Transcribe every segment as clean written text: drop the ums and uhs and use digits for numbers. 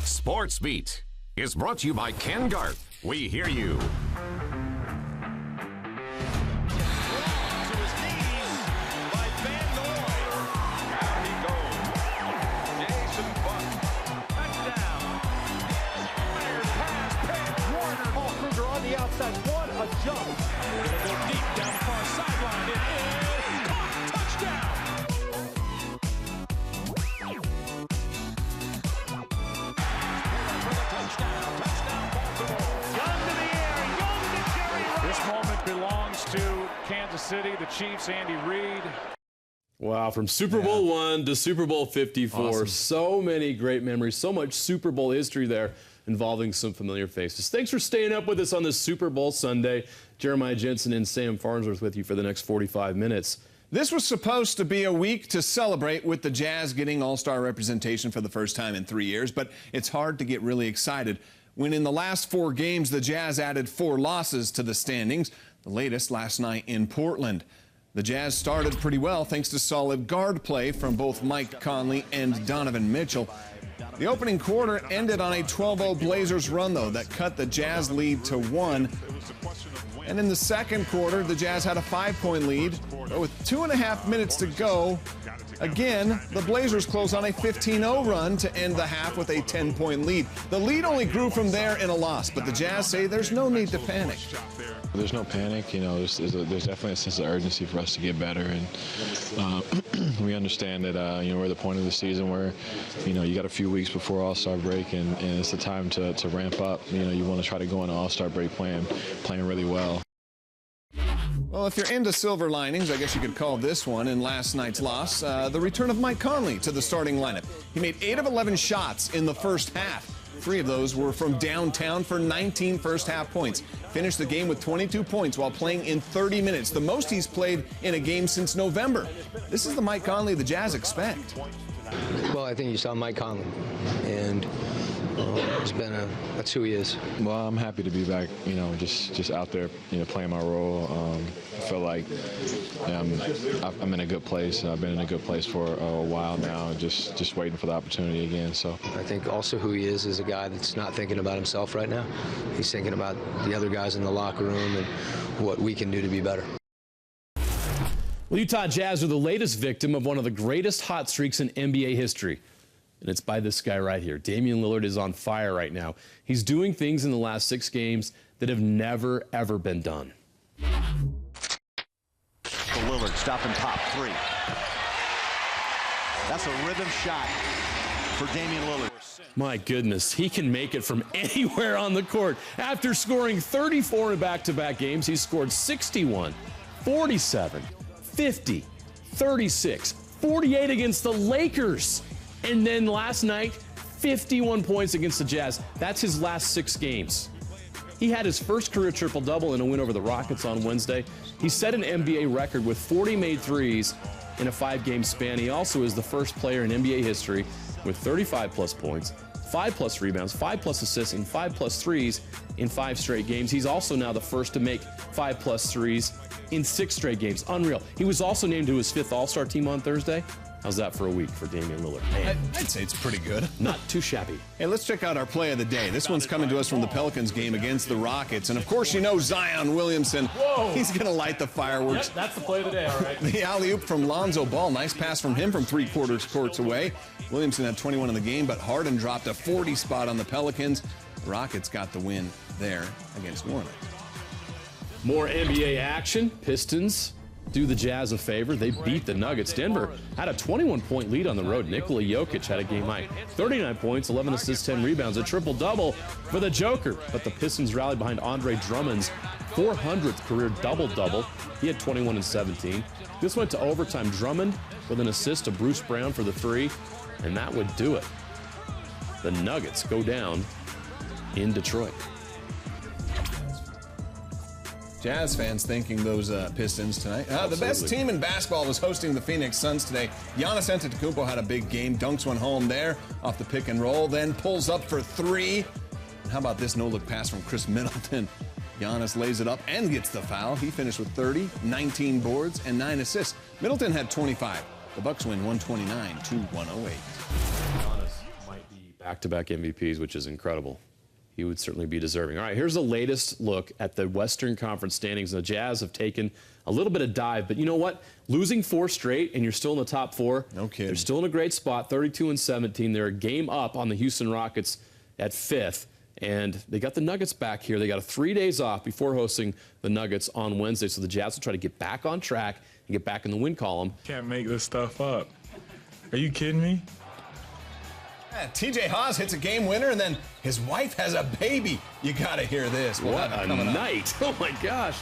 SportsBeat is brought to you by Ken Garth. We hear you. Outside, what a jump. Gonna go deep down the far sideline. It is caught. Touchdown. Baltimore. This moment belongs to Kansas City, the Chiefs, Andy Reid. Wow, from Super Bowl 1 to Super Bowl 54, awesome. So many great memories, so much Super Bowl history there involving some familiar faces. Thanks for staying up with us on this Super Bowl Sunday. Jeremiah Jensen and Sam Farnsworth with you for the next 45 minutes. This was supposed to be a week to celebrate with the Jazz getting All-Star representation for the first time in 3 years, but it's hard to get really excited when in the last 4 games the Jazz added 4 losses to the standings, the latest last night in Portland. The Jazz started pretty well thanks to solid guard play from both Mike Conley and Donovan Mitchell. The opening quarter ended on a 12-0 Blazers run, though, that cut the Jazz lead to 1. And in the second quarter, the Jazz had a 5-point lead, but with 2.5 minutes to go, again, the Blazers closed on a 15-0 run to end the half with a 10-point lead. The lead only grew from there in a loss, but the Jazz say there's no need to panic. There's no panic, you know, there's definitely a sense of urgency for us to get better, and we understand that, you know, we're at the point of the season where, you know, you got a few weeks before All-Star break, and it's the time to ramp up. You know, you want to try to go into All-Star break playing really well. Well, if you're into silver linings, I guess you could call this one in last night's loss, the return of Mike Conley to the starting lineup. He made 8 of 11 shots in the first half. 3 of those were from downtown for 19 first-half points. Finished the game with 22 points while playing in 30 minutes, the most he's played in a game since November. This is the Mike Conley the Jazz expect. Well, I think you saw Mike Conley, and that's who he is. Well, I'm happy to be back, you know, just out there, you know, playing my role. I feel like I'm in a good place. I've been in a good place for a while now, just waiting for the opportunity again. So I think also who he is a guy that's not thinking about himself right now. He's thinking about the other guys in the locker room and what we can do to be better. Well, Utah Jazz are the latest victim of one of the greatest hot streaks in NBA history. And it's by this guy right here. Damian Lillard is on fire right now. He's doing things in the last 6 games that have never, ever been done. For Lillard, stop and pop, 3. That's a rhythm shot for Damian Lillard. My goodness, he can make it from anywhere on the court. After scoring 34 in back-to-back games, he's scored 61, 47, 50, 36, 48 against the Lakers. And then last night, 51 points against the Jazz. That's his last 6 games. He had his first career triple-double in a win over the Rockets on Wednesday. He set an NBA record with 40 made threes in a 5-game span. He also is the first player in NBA history with 35-plus points, 5-plus rebounds, 5-plus assists, and 5-plus threes in 5 straight games. He's also now the first to make 5-plus threes in 6 straight games. Unreal. He was also named to his 5th All-Star team on Thursday. How's that for a week for Damian Lillard? Man, I'd say it's pretty good. Not too shabby. Hey, let's check out our play of the day. This one's coming to us from the Pelicans game against the Rockets. And, of course, you know Zion Williamson. Whoa. He's going to light the fireworks. Yep, that's the play of the day, all right. The alley-oop from Lonzo Ball. Nice pass from him from 3/4 courts away. Williamson had 21 in the game, but Harden dropped a 40 spot on the Pelicans. The Rockets got the win there against New Orleans. More NBA action. Pistons do the Jazz a favor. They beat the Nuggets. Denver had a 21-point lead on the road. Nikola Jokic had a game-high 39 points, 11 assists, 10 rebounds, a triple-double for the Joker. But the Pistons rallied behind Andre Drummond's 400th career double-double. He had 21 and 17. This went to overtime. Drummond with an assist to Bruce Brown for the 3, and that would do it. The Nuggets go down in Detroit. Jazz fans thanking those Pistons tonight. The best team in basketball was hosting the Phoenix Suns today. Giannis Antetokounmpo had a big game, dunks one home there off the pick and roll, then pulls up for 3. And how about this no-look pass from Chris Middleton? Giannis lays it up and gets the foul. He finished with 30, 19 boards, and 9 assists. Middleton had 25. The Bucks win 129 to 108. Giannis might be back-to-back MVPs, which is incredible. He would certainly be deserving. All right, here's the latest look at the Western Conference standings. The Jazz have taken a little bit of dive, but you know what? Losing 4 straight and you're still in the top 4. No kidding. They're still in a great spot, 32-17. They're a game up on the Houston Rockets at 5th. And they got the Nuggets back here. They got 3 days off before hosting the Nuggets on Wednesday. So the Jazz will try to get back on track and get back in the win column. Can't make this stuff up. Are you kidding me? Yeah, TJ Haws hits a game winner, and then his wife has a baby. You got to hear this. What a night. Oh, my gosh.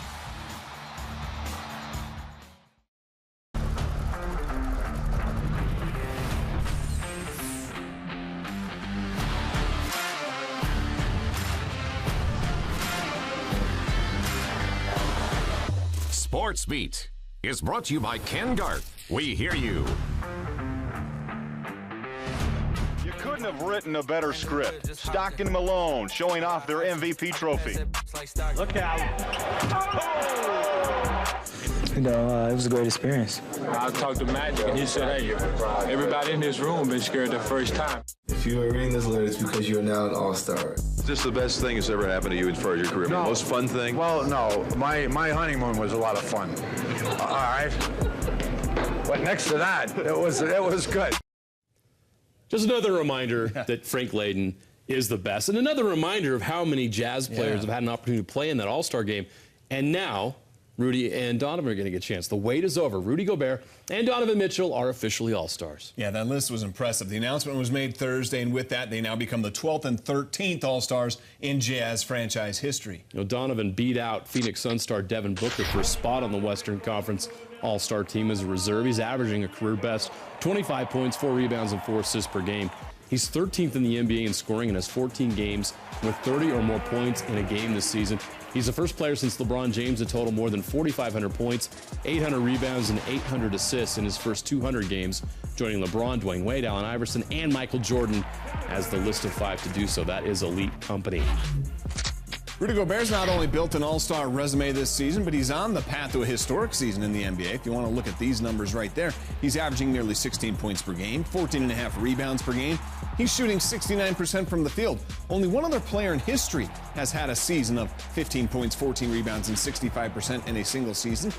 SportsBeat is brought to you by Ken Garth. We hear you. You couldn't have written a better script. Stockton Malone showing off their MVP trophy. Look out. You know, it was a great experience. I talked to Magic, and he said, hey, everybody in this room been scared the first time. If you are reading this letter, it's because you are now an all-star. Is this the best thing that's ever happened to you as far as your career? No. The most fun thing? Well, no. My honeymoon was a lot of fun. All right. But next to that, it was good. Just another reminder that Frank Layden is the best. And another reminder of how many Jazz players have had an opportunity to play in that All-Star game. And now Rudy and Donovan are going to get a chance. The wait is over. Rudy Gobert and Donovan Mitchell are officially All-Stars. Yeah, that list was impressive. The announcement was made Thursday, and with that, they now become the 12th and 13th All-Stars in Jazz franchise history. You know, Donovan beat out Phoenix Suns star Devin Booker for a spot on the Western Conference All-Star team as a reserve. He's averaging a career best 25 points, 4 rebounds, and 4 assists per game. He's 13th in the NBA in scoring and has 14 games with 30 or more points in a game this season. He's the first player since LeBron James to total more than 4,500 points, 800 rebounds, and 800 assists in his first 200 games, joining LeBron, Dwayne Wade, Allen Iverson, and Michael Jordan as the list of 5 to do so. That is elite company. Rudy Gobert's not only built an all-star resume this season, but he's on the path to a historic season in the NBA. If you want to look at these numbers right there, he's averaging nearly 16 points per game, 14.5 rebounds per game. He's shooting 69% from the field. Only one other player in history has had a season of 15 points, 14 rebounds, and 65% in a single season,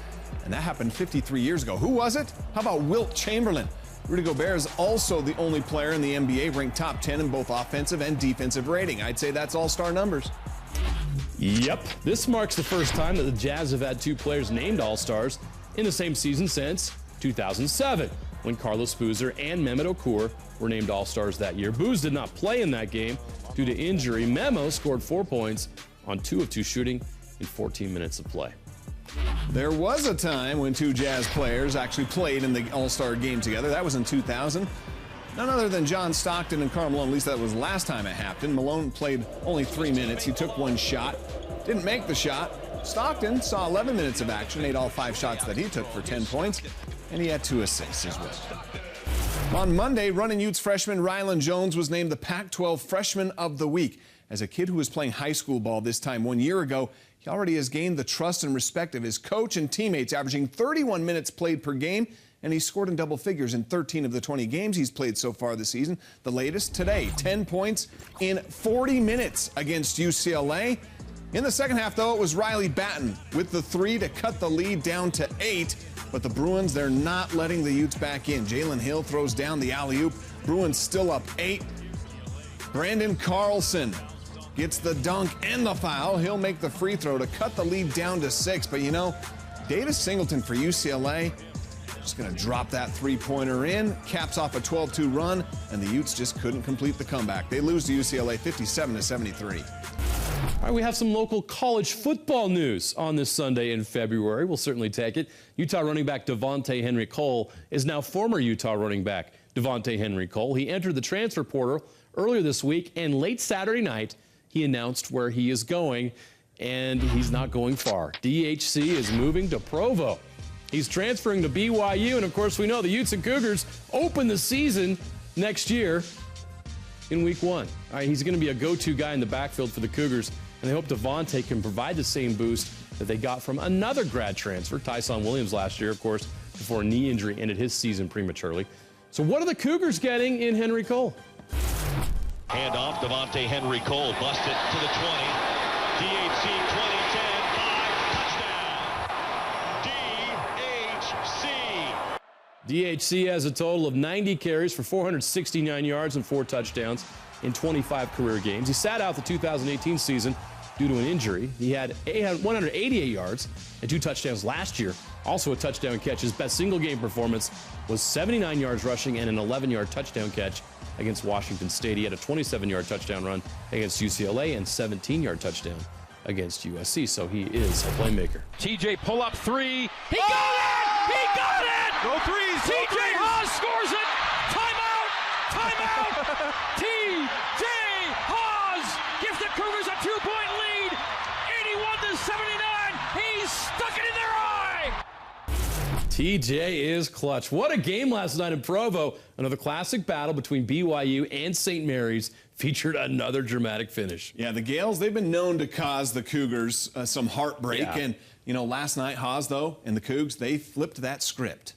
and that happened 53 years ago. Who was it? How about Wilt Chamberlain? Rudy Gobert is also the only player in the NBA ranked top 10 in both offensive and defensive rating. I'd say that's all-star numbers. Yep. This marks the first time that the Jazz have had 2 players named All-Stars in the same season since 2007, when Carlos Boozer and Mehmet Okur were named All-Stars that year. Booz did not play in that game due to injury. Memo scored 4 points on 2 of 2 shooting in 14 minutes of play. There was a time when 2 Jazz players actually played in the All-Star game together. That was in 2000. None other than John Stockton and Karl Malone. At least that was last time it happened. Malone played only 3 minutes. He took 1 shot, didn't make the shot. Stockton saw 11 minutes of action, made all 5 shots that he took for 10 points, and he had 2 assists as well. On Monday, Runnin' Utes freshman Rylan Jones was named the Pac-12 Freshman of the Week. As a kid who was playing high school ball this time 1 year ago, he already has gained the trust and respect of his coach and teammates, averaging 31 minutes played per game, and he scored in double figures in 13 of the 20 games he's played so far this season. The latest today, 10 points in 40 minutes against UCLA. In the second half, though, it was Riley Batten with the 3 to cut the lead down to 8. But the Bruins, they're not letting the Utes back in. Jalen Hill throws down the alley-oop. Bruins still up 8. Brandon Carlson gets the dunk and the foul. He'll make the free throw to cut the lead down to 6. But, you know, Davis Singleton for UCLA just going to drop that 3-pointer in, caps off a 12-2 run, and the Utes just couldn't complete the comeback. They lose to UCLA 57-73. All right, we have some local college football news on this Sunday in February. We'll certainly take it. Utah running back Devontae Henry Cole is now former Utah running back Devontae Henry Cole. He entered the transfer portal earlier this week, and late Saturday night, he announced where he is going, and he's not going far. DHC is moving to Provo. He's transferring to BYU, and of course we know the Utes and Cougars open the season next year in week 1. All right, he's going to be a go-to guy in the backfield for the Cougars, and they hope Devontae can provide the same boost that they got from another grad transfer, Tyson Williams, last year, of course, before a knee injury ended his season prematurely. So what are the Cougars getting in Henry Cole? Hand off, Devontae Henry Cole, bust it to the 20. DHC 20, 10, 5, touchdown. DHC has a total of 90 carries for 469 yards and 4 touchdowns in 25 career games. He sat out the 2018 season due to an injury. He had 188 yards and 2 touchdowns last year, also a touchdown catch. His best single game performance was 79 yards rushing and an 11-yard touchdown catch against Washington State. He had a 27-yard touchdown run against UCLA and 17-yard touchdown against USC, so he is a playmaker. TJ pull up 3. He got it! He got it! Go threes! TJ Haws scores it! Timeout! Timeout! TJ Haws gives the Cougars a 2-point lead, 81-79. He's stuck it in their eye. TJ is clutch. What a game last night in Provo. Another classic battle between BYU and St. Mary's featured another dramatic finish. Yeah, the Gales, they've been known to cause the Cougars some heartbreak. Yeah. And, you know, last night, Haws, though, and the Cougs, they flipped that script.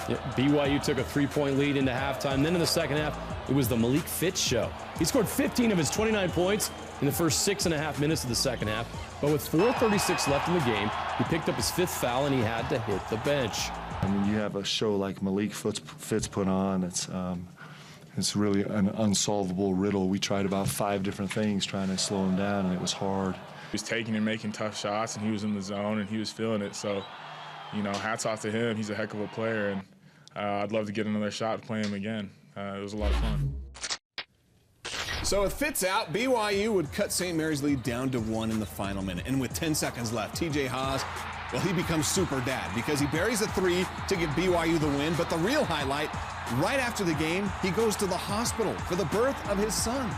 Yeah, BYU took a 3-point lead into halftime. Then in the second half, it was the Malik Fitz show. He scored 15 of his 29 points in the first 6.5 minutes of the second half. But with 4:36 left in the game, he picked up his 5th foul and he had to hit the bench. I mean, you have a show like Malik Fitz put on. It's really an unsolvable riddle. We tried about 5 different things trying to slow him down, and it was hard. He was taking and making tough shots, and he was in the zone, and he was feeling it. So, you know, hats off to him. He's a heck of a player, and I'd love to get another shot to play him again. It was a lot of fun. So with Fitz out, BYU would cut St. Mary's lead down to 1 in the final minute. And with 10 seconds left, TJ Haws, well, he becomes super dad because he buries a 3 to give BYU the win. But the real highlight, right after the game, he goes to the hospital for the birth of his son.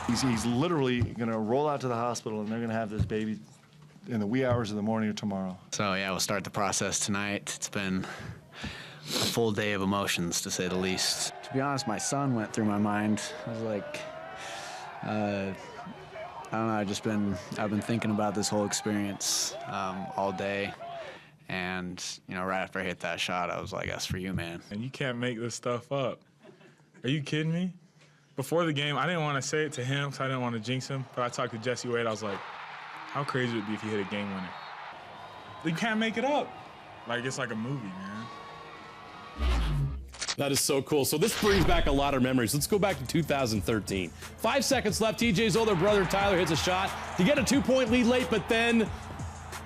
He's literally going to roll out to the hospital, and they're going to have this baby in the wee hours of the morning or tomorrow. So, yeah, we'll start the process tonight. It's been a full day of emotions, to say the least. To be honest, my son went through my mind. I was like, I don't know, I've been thinking about this whole experience all day. And, you know, right after I hit that shot, I was like, that's for you, man. And you can't make this stuff up. Are you kidding me? Before the game, I didn't want to say it to him because I didn't want to jinx him. But I talked to Jesse Wade. I was like, how crazy would it be if he hit a game winner? You can't make it up. Like, it's like a movie, man. That is so cool. So this brings back a lot of memories. Let's go back to 2013. 5 seconds left. TJ's older brother, Tyler, hits a shot to get a 2-point lead late, but then,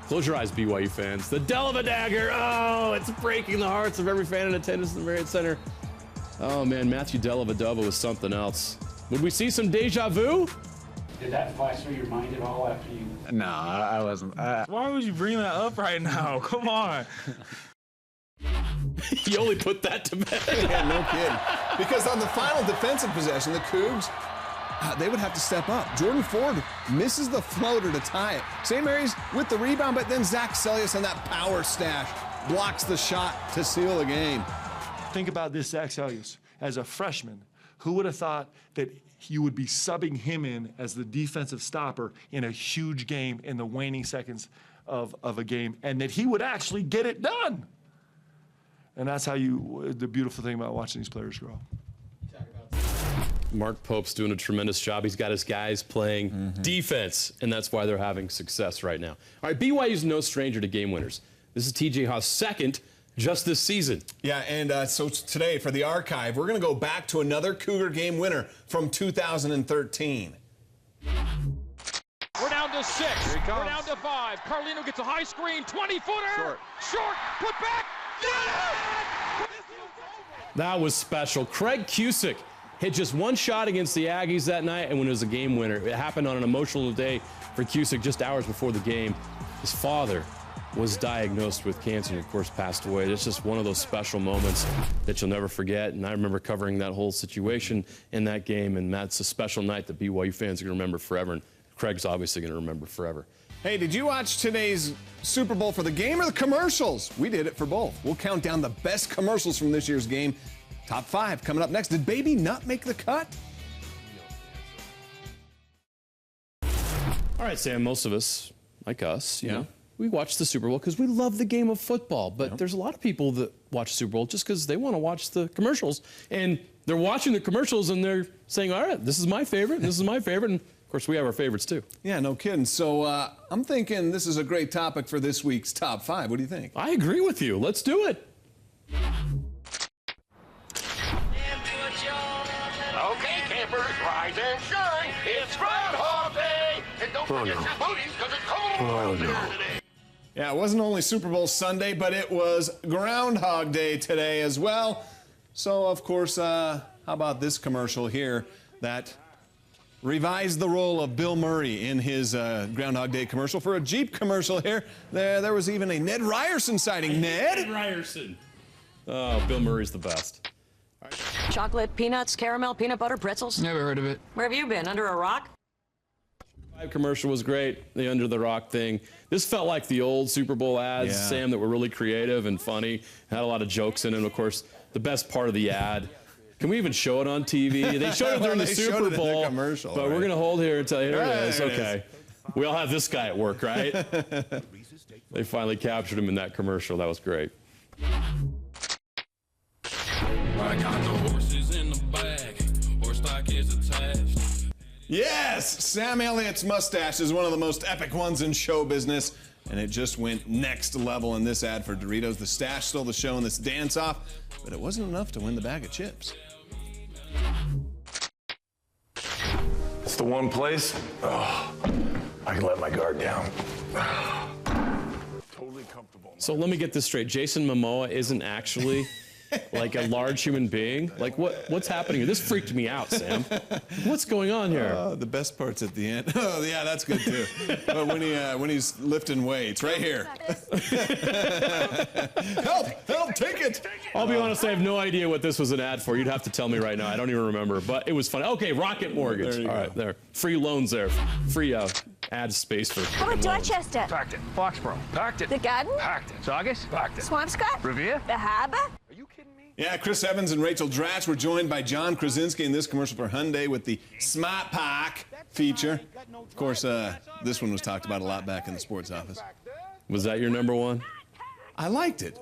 close your eyes, BYU fans. The Delava dagger. Oh, it's breaking the hearts of every fan in attendance in the Marriott Center. Oh, man, Matthew Dellavedova was something else. Would we see some deja vu? Did that flash through your mind at all after you? No, I wasn't. Why would you bring that up right now? Come on. You only put that to bed. Yeah, no kidding. Because on the final defensive possession, the Cougs, they would have to step up. Jordan Ford misses the floater to tie it. St. Mary's with the rebound, but then Zach Sellius on that power stash blocks the shot to seal the game. Think about this, Zach Sellius. As a freshman, who would have thought that you would be subbing him in as the defensive stopper in a huge game in the waning seconds of a game, and that he would actually get it done? And that's how the beautiful thing about watching these players grow. Mark Pope's doing a tremendous job. He's got his guys playing defense, and that's why they're having success right now. All right, BYU's no stranger to game winners. This is TJ Haws' second just this season. Yeah, and so today for the archive, we're going to go back to another Cougar game winner from 2013. We're down to 6. We're down to 5. Carlino gets a high screen, 20-footer. Short, put back. That was special. Craig Cusick hit just 1 shot against the Aggies that night, and when it was a game winner. It happened on an emotional day for Cusick just hours before the game. His father was diagnosed with cancer and, of course, passed away. It's just one of those special moments that you'll never forget, and I remember covering that whole situation in that game, and that's a special night that BYU fans are going to remember forever, and Craig's obviously going to remember forever. Hey, did you watch today's Super Bowl for the game or the commercials? We did it for both. We'll count down the best commercials from this year's game Top 5 coming up next. Did Baby Nut make the cut? All right, Sam, most of us, like us, you know, we watch the Super Bowl because we love the game of football. But there's a lot of people that watch Super Bowl just because they want to watch the commercials. And they're watching the commercials and they're saying, all right, this is my favorite, and this is my favorite. And of course, we have our favorites too. Yeah, no kidding. So I'm thinking this is a great topic for this week's Top 5. What do you think? I agree with you. Let's do it. Okay, campers, rise and shine. It's Groundhog Day. And don't forget your booties because it's cold here today. Yeah, it wasn't only Super Bowl Sunday, but it was Groundhog Day today as well. So, of course, how about this commercial here that revised the role of Bill Murray in his Groundhog Day commercial for a Jeep commercial here. There was even a Ned Ryerson sighting. Ned Ryerson. Oh, Bill Murray's the best. Chocolate, peanuts, caramel, peanut butter, pretzels? Never heard of it. Where have you been? Under a rock? Commercial was great, the Under the Rock thing. This felt like the old Super Bowl ads, Sam, that were really creative and funny. Had a lot of jokes in it. Of course, the best part of the ad. Can we even show it on TV? They showed it during the Super Bowl, commercial, but we're going to hold here and tell you, here it is. Okay. We all have this guy at work, right? They finally captured him in that commercial. That was great. I got the horses in the bag, horse stock is attached. Yes, Sam Elliott's mustache is one of the most epic ones in show business, and it just went next level in this ad for Doritos. The stash stole the show in this dance-off, but it wasn't enough to win the bag of chips. It's the one place I can let my guard down. Totally comfortable. So let me get this straight. Jason Momoa isn't actually like a large human being? Like what's happening here? This freaked me out, Sam. What's going on here? The best part's at the end. Oh, yeah, that's good too. But when he's lifting weights, right here. Help, take it. I'll be honest, I have no idea what this was an ad for. You'd have to tell me right now. I don't even remember, but it was funny. Okay, Rocket Mortgage. All right, there. Free loans there. Free ad space for How about Dorchester? Packed it. Foxborough. Packed it. The Garden? Packed it. Saugus? Packed it. Swampscott? Revere? The Harbor? Yeah, Chris Evans and Rachel Dratch were joined by John Krasinski in this commercial for Hyundai with the Smart Pack feature. Of course, this one was talked about a lot back in the sports office. Was that your number one? I liked it.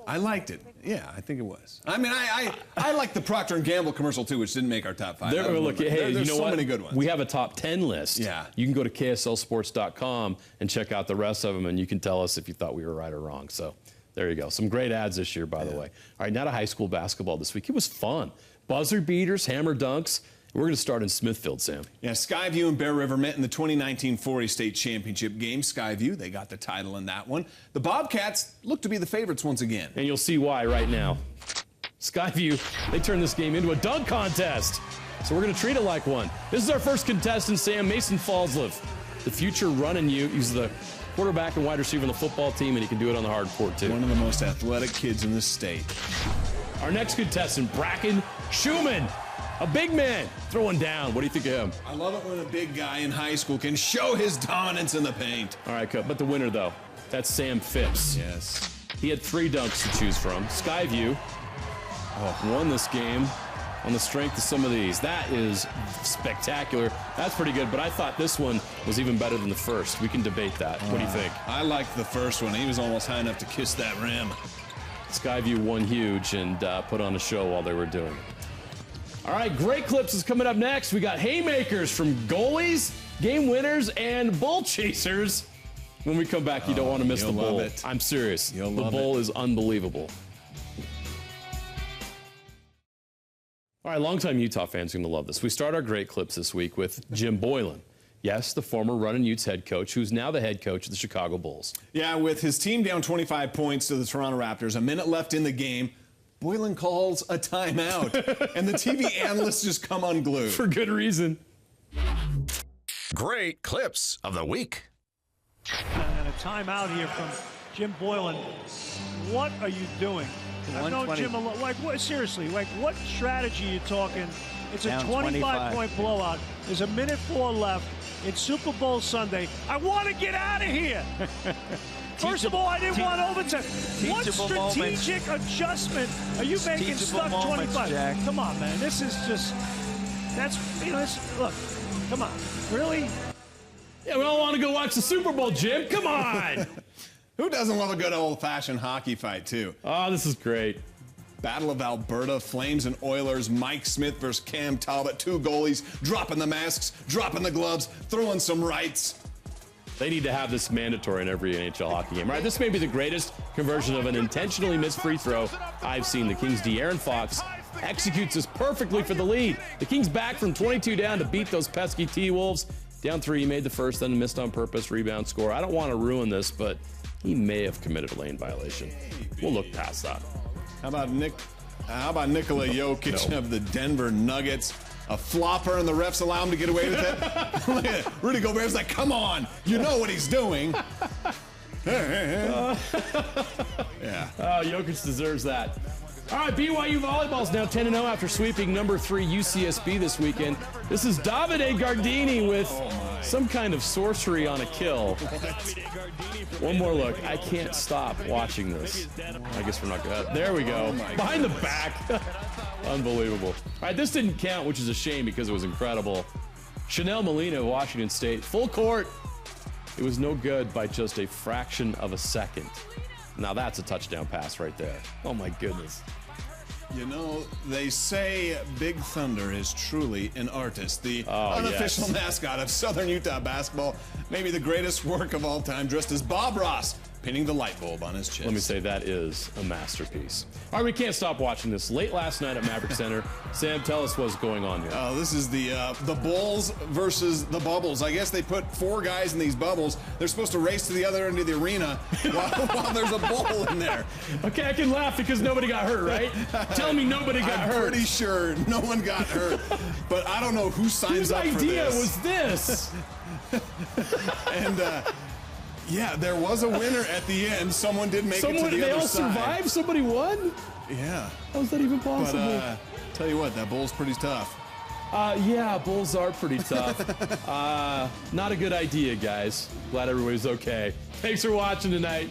Yeah, I think it was. I mean, I like the Procter & Gamble commercial too, which didn't make our top 5. Look, hey, there's you know so what? many good ones. We have a top 10 list. Yeah. You can go to KSLSports.com and check out the rest of them, and you can tell us if you thought we were right or wrong. So there you go. Some great ads this year, by the way. All right, now to high school basketball this week. It was fun. Buzzer beaters, hammer dunks. We're going to start in Smithfield, Sam. Yeah, Skyview and Bear River met in the 2019 4A State Championship game. Skyview, they got the title in that one. The Bobcats look to be the favorites once again. And you'll see why right now. Skyview, they turned this game into a dunk contest. So we're going to treat it like one. This is our first contestant, Sam, Mason Fallsliv. The future running you. He's the quarterback and wide receiver on the football team, and he can do it on the hard court, too. One of the most athletic kids in this state. Our next contestant, Bracken Schumann. A big man throwing down. What do you think of him? I love it when a big guy in high school can show his dominance in the paint. All right, but the winner, though, that's Sam Phipps. Yes. He had 3 dunks to choose from. Skyview won this game on the strength of some of these. That is spectacular. That's pretty good, but I thought this one was even better than the first. We can debate that. What do you think? I liked the first one. He was almost high enough to kiss that rim. Skyview won huge and put on a show while they were doing it. All right, Great Clips is coming up next. We got haymakers from goalies, game winners, and bull chasers. When we come back, you don't want to miss the bowl. It. I'm serious. The love bowl it. is unbelievable. All right, longtime Utah fans are going to love this. We start our Great Clips this week with Jim Boylan. Yes, the former Runnin' Utes head coach, who's now the head coach of the Chicago Bulls. Yeah, with his team down 25 points to the Toronto Raptors, a minute left in the game, Boylan calls a timeout, and the TV analysts just come unglued. For good reason. Great Clips of the week. And a timeout here from Jim Boylan. What are you doing? I've known Jim a lot. Like, what, seriously, like, what strategy are you talking? It's a 25-point blowout. There's a minute 4 left. It's Super Bowl Sunday. I want to get out of here. First of all, I didn't want overtime. What strategic adjustment are you making stuck 25? Jack. Come on, man. This is just, that's, you know, look, come on. Really? Yeah, we all want to go watch the Super Bowl, Jim. Come on. Who doesn't love a good old-fashioned hockey fight, too? Oh, this is great. Battle of Alberta, Flames and Oilers, Mike Smith versus Cam Talbot. 2 goalies dropping the masks, dropping the gloves, throwing some rights. They need to have this mandatory in every NHL hockey game. All right, this may be the greatest conversion of an intentionally missed free throw I've seen. The Kings' De'Aaron Fox executes this perfectly for the lead. The Kings back from 22 down to beat those pesky T-Wolves. Down 3, he made the first, then missed on purpose, rebound, score. I don't want to ruin this, but he may have committed a lane violation. We'll look past that. How about Nikola Jokic of the Denver Nuggets? A flopper, and the refs allow him to get away with it? Look at it. Rudy Gobert's like, come on, you know what he's doing. Yeah. Jokic deserves that. All right, BYU volleyball's now 10-0 after sweeping number 3 UCSB this weekend. This is Davide Gardini with some kind of sorcery on a kill. One more look. I can't stop watching this. I guess we're not good. There we go. Behind the back. Unbelievable. All right, this didn't count, which is a shame because it was incredible. Chanel Molina of Washington State, full court. It was no good by just a fraction of a second. Now that's a touchdown pass right there. Oh my goodness. You know, they say Big Thunder is truly an artist. The unofficial mascot of Southern Utah basketball, maybe the greatest work of all time, dressed as Bob Ross, pinning the light bulb on his chest. Let me say, that is a masterpiece. All right, we can't stop watching this. Late last night at Maverick Center. Sam, tell us what's going on here. Oh, this is the Bulls versus the Bubbles. I guess they put 4 guys in these bubbles. They're supposed to race to the other end of the arena while there's a bull in there. Okay, I can laugh because nobody got hurt, right? Tell me nobody got hurt. I'm pretty sure no one got hurt, but I don't know who signs up for this. Whose idea was this? And yeah, there was a winner at the end. Someone did make it to the other side. They all survived? Somebody won? Yeah. How is that even possible? But tell you what, that bull's pretty tough. Yeah, bulls are pretty tough. Not a good idea, guys. Glad everybody's okay. Thanks for watching tonight.